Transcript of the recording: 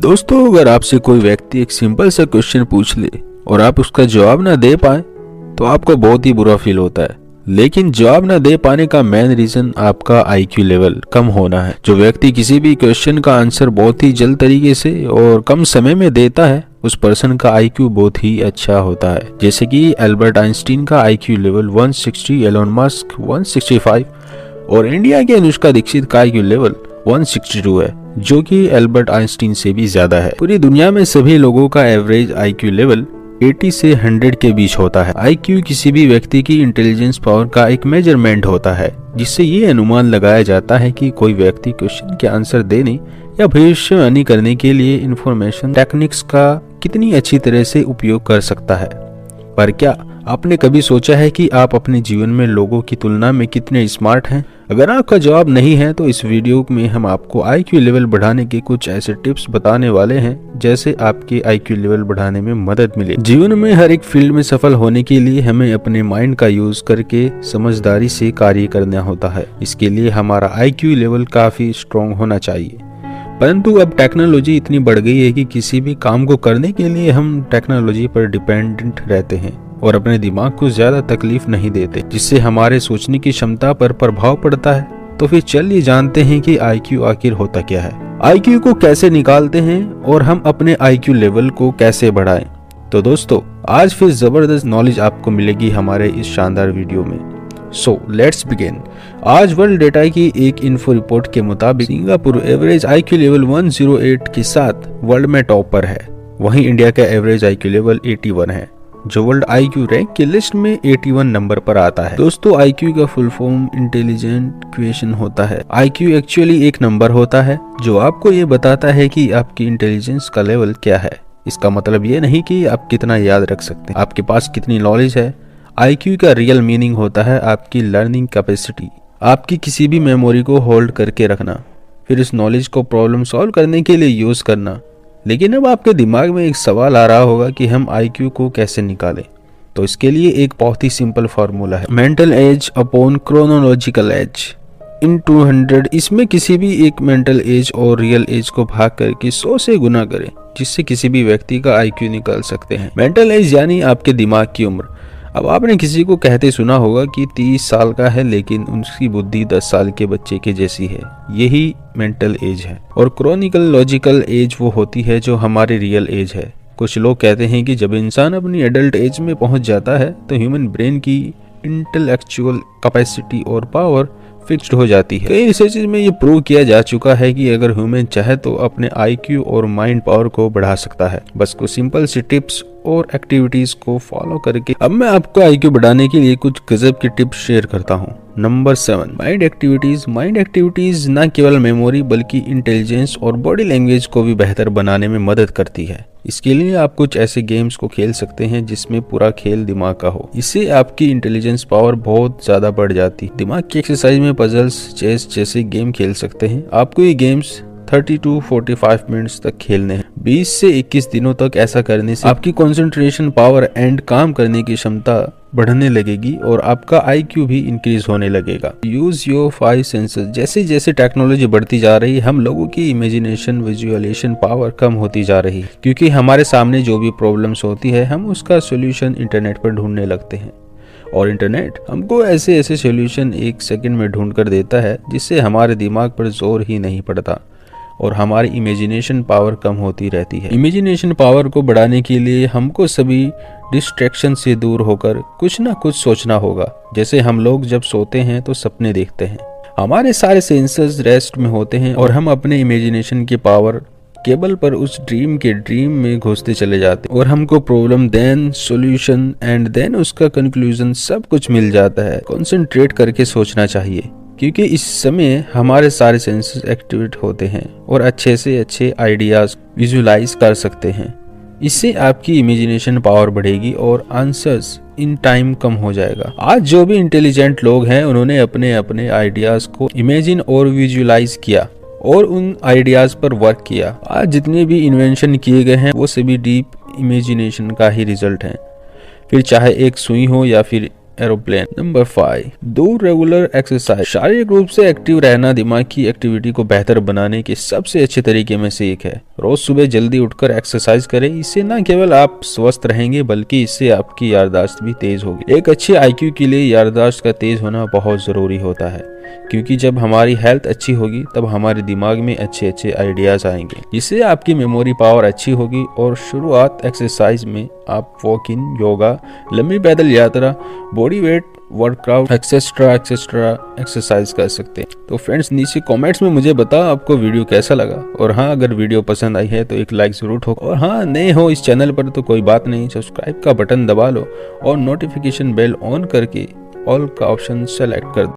दोस्तों, अगर आपसे कोई व्यक्ति एक सिंपल सा क्वेश्चन पूछ ले और आप उसका जवाब ना दे पाए तो आपको बहुत ही बुरा फील होता है। लेकिन जवाब ना दे पाने का मेन रीजन आपका आईक्यू लेवल कम होना है। जो व्यक्ति किसी भी क्वेश्चन का आंसर बहुत ही जल्द तरीके से और कम समय में देता है उस पर्सन का आईक्यू बहुत ही अच्छा होता है। जैसे कि एल्बर्ट आइंस्टीन का आईक्यू लेवल 160, एलोन मस्क 165 और इंडिया के अनुष्का दीक्षित का आईक्यू लेवल 162 है, जो कि एल्बर्ट आइंस्टीन से भी ज्यादा है। पूरी दुनिया में सभी लोगों का एवरेज आईक्यू लेवल 80 से 100 के बीच होता है। आईक्यू किसी भी व्यक्ति की इंटेलिजेंस पावर का एक मेजरमेंट होता है, जिससे ये अनुमान लगाया जाता है कि कोई व्यक्ति क्वेश्चन के आंसर देने या भविष्यवाणी करने के लिए इंफॉर्मेशन टेक्निक्स का कितनी अच्छी तरह से उपयोग कर सकता है। पर क्या आपने कभी सोचा है कि आप अपने जीवन में लोगों की तुलना में कितने स्मार्ट हैं? अगर आपका जवाब नहीं है तो इस वीडियो में हम आपको आईक्यू लेवल बढ़ाने के कुछ ऐसे टिप्स बताने वाले हैं जैसे आपके आईक्यू लेवल बढ़ाने में मदद मिले। जीवन में हर एक फील्ड में सफल होने के लिए हमें अपने माइंड का यूज करके समझदारी से कार्य करना होता है। इसके लिए हमारा आईक्यू लेवल काफी स्ट्रॉन्ग होना चाहिए। परंतु अब टेक्नोलॉजी इतनी बढ़ गई है कि किसी भी काम को करने के लिए हम टेक्नोलॉजी पर डिपेंडेंट रहते हैं और अपने दिमाग को ज्यादा तकलीफ नहीं देते, जिससे हमारे सोचने की क्षमता पर प्रभाव पड़ता है। तो फिर चलिए जानते हैं कि आईक्यू आखिर होता क्या है, आईक्यू को कैसे निकालते हैं और हम अपने आईक्यू लेवल को कैसे बढ़ाएं। तो दोस्तों, आज फिर जबरदस्त नॉलेज आपको मिलेगी हमारे इस शानदार वीडियो में। So let's begin. आज वर्ल्ड डेटा की एक इन्फो रिपोर्ट के मुताबिक सिंगापुर एवरेज आईक्यू लेवल 108 के साथ वर्ल्ड में टॉप पर है। वहीं इंडिया का एवरेज आईक्यू लेवल 81 है, जो वर्ल्ड आईक्यू रैंक की लिस्ट में 81 नंबर पर आता है। दोस्तों, आईक्यू का फुल फॉर्म इंटेलिजेंट क्वेश्चन होता है। आईक्यू एक्चुअली एक नंबर होता है जो आपको ये बताता है कि आपकी इंटेलिजेंस का लेवल क्या है। इसका मतलब ये नहीं कि आप कितना याद रख सकते हैं, आपके पास कितनी नॉलेज है। आईक्यू का रियल मीनिंग होता है आपकी लर्निंग कैपेसिटी, आपकी किसी भी मेमोरी को होल्ड करके रखना, फिर इस नॉलेज को प्रॉब्लम सॉल्व करने के लिए यूज करना। लेकिन अब आपके दिमाग में एक सवाल आ रहा होगा कि हम आईक्यू को कैसे निकालें। तो इसके लिए एक बहुत ही सिंपल फार्मूला है, mental age upon chronological age in 200। इसमें किसी भी एक मेंटल एज और रियल एज को भाग करके 100 से गुना करें, जिससे किसी भी व्यक्ति का आईक्यू निकाल सकते हैं। मेंटल एज यानी आपके दिमाग की उम्र। अब आपने किसी को कहते सुना होगा कि 30 साल का है लेकिन उसकी बुद्धि 10 साल के बच्चे के जैसी है। यही मेंटल एज है। और क्रोनिकल लॉजिकल एज वो होती है जो हमारी रियल एज है। कुछ लोग कहते हैं कि जब इंसान अपनी एडल्ट एज में पहुंच जाता है तो ह्यूमन ब्रेन की इंटेलेक्चुअल कैपेसिटी और पावर फिक्स्ड हो जाती है। कई रिसर्च में ये प्रूव किया जा चुका है कि अगर ह्यूमन चाहे तो अपने आईक्यू और माइंड पावर को बढ़ा सकता है, बस कुछ सिंपल सी टिप्स और एक्टिविटीज को फॉलो करके। अब मैं आपको आईक्यू बढ़ाने के लिए कुछ गजब की टिप्स शेयर करता हूँ। Number 7, mind activities. Mind activities न केवल मेमोरी बल्कि इंटेलिजेंस और बॉडी लैंग्वेज को भी बेहतर बनाने में मदद करती है। इसके लिए आप कुछ ऐसे गेम्स को खेल सकते हैं जिसमें पूरा खेल दिमाग का हो। इससे आपकी इंटेलिजेंस पावर बहुत ज्यादा बढ़ जाती है। दिमाग की एक्सरसाइज में पजल्स, चेस जैसे गेम खेल सकते हैं। आपको ये गेम्स 30 to 45 मिनट्स तक खेलने हैं। 20 से 21 दिनों तक ऐसा करने से आपकी कंसंट्रेशन पावर एंड काम करने की क्षमता बढ़ने लगेगी और आपका आईक्यू भी इंक्रीज होने लगेगा। Use your 5 senses. जैसे जैसे टेक्नोलॉजी बढ़ती जा रही है, हम लोगों की इमेजिनेशन, विजुअलाइजेशन पावर कम होती जा रही है, क्योंकि हमारे सामने जो भी प्रॉब्लम्स होती है हम उसका सोल्यूशन इंटरनेट पर ढूंढने लगते हैं। और इंटरनेट हमको ऐसे ऐसे सोल्यूशन 1 सेकंड में ढूंढ कर देता है जिससे हमारे दिमाग पर जोर ही नहीं पड़ता और हमारी इमेजिनेशन पावर कम होती रहती है। इमेजिनेशन पावर को बढ़ाने के लिए हमको सभी डिस्ट्रैक्शन से दूर होकर कुछ ना कुछ सोचना होगा। जैसे हम लोग जब सोते हैं तो सपने देखते हैं, हमारे सारे सेंसर्स रेस्ट में होते हैं और हम अपने इमेजिनेशन की पावर केबल पर उस ड्रीम में घुसते चले जाते हैं और हमको problem, then solution and then उसका कंक्लूजन सब कुछ मिल जाता है। कंसंट्रेट करके सोचना चाहिए, क्योंकि इस समय हमारे सारे सेंसेस एक्टिवेट होते हैं और अच्छे से अच्छे आइडियाज विजुलाइज कर सकते हैं। इससे आपकी इमेजिनेशन पावर बढ़ेगी और आंसर्स इन टाइम कम हो जाएगा। आज जो भी इंटेलिजेंट लोग हैं उन्होंने अपने अपने आइडियाज को इमेजिन और विजुलाइज किया और उन आइडियाज पर वर्क किया। आज जितने भी इन्वेंशन किए गए हैं वो सभी डीप इमेजिनेशन का ही रिजल्ट हैं। फिर चाहे एक सुई हो या फिर aeroplane. Number 5, do regular exercise. शारीरिक रूप से एक्टिव रहना दिमाग की एक्टिविटी को बेहतर बनाने के सबसे अच्छे तरीके में से एक है। रोज सुबह जल्दी उठकर एक्सरसाइज करें। इससे न केवल आप स्वस्थ रहेंगे बल्कि इससे आपकी याददाश्त भी तेज होगी। एक अच्छे आईक्यू के लिए याददाश्त का तेज होना बहुत जरूरी होता है, क्योंकि जब हमारी हेल्थ अच्छी होगी तब हमारे दिमाग में अच्छे अच्छे आइडियाज आएंगे, जिससे आपकी मेमोरी पावर अच्छी होगी। और शुरुआत एक्सरसाइज में आप वॉकिंग, योगा, लंबी पैदल यात्रा, body weight workout etcetera exercise कर सकते हैं। तो फ्रेंड्स, नीचे कमेंट्स में मुझे बताओ आपको वीडियो कैसा लगा। और हाँ, अगर वीडियो पसंद आई है तो एक लाइक जरूर ठोको। और हाँ, नए हो इस चैनल पर तो कोई बात नहीं, सब्सक्राइब का बटन दबा लो और नोटिफिकेशन बेल ऑन करके ऑल का ऑप्शन सेलेक्ट कर दो।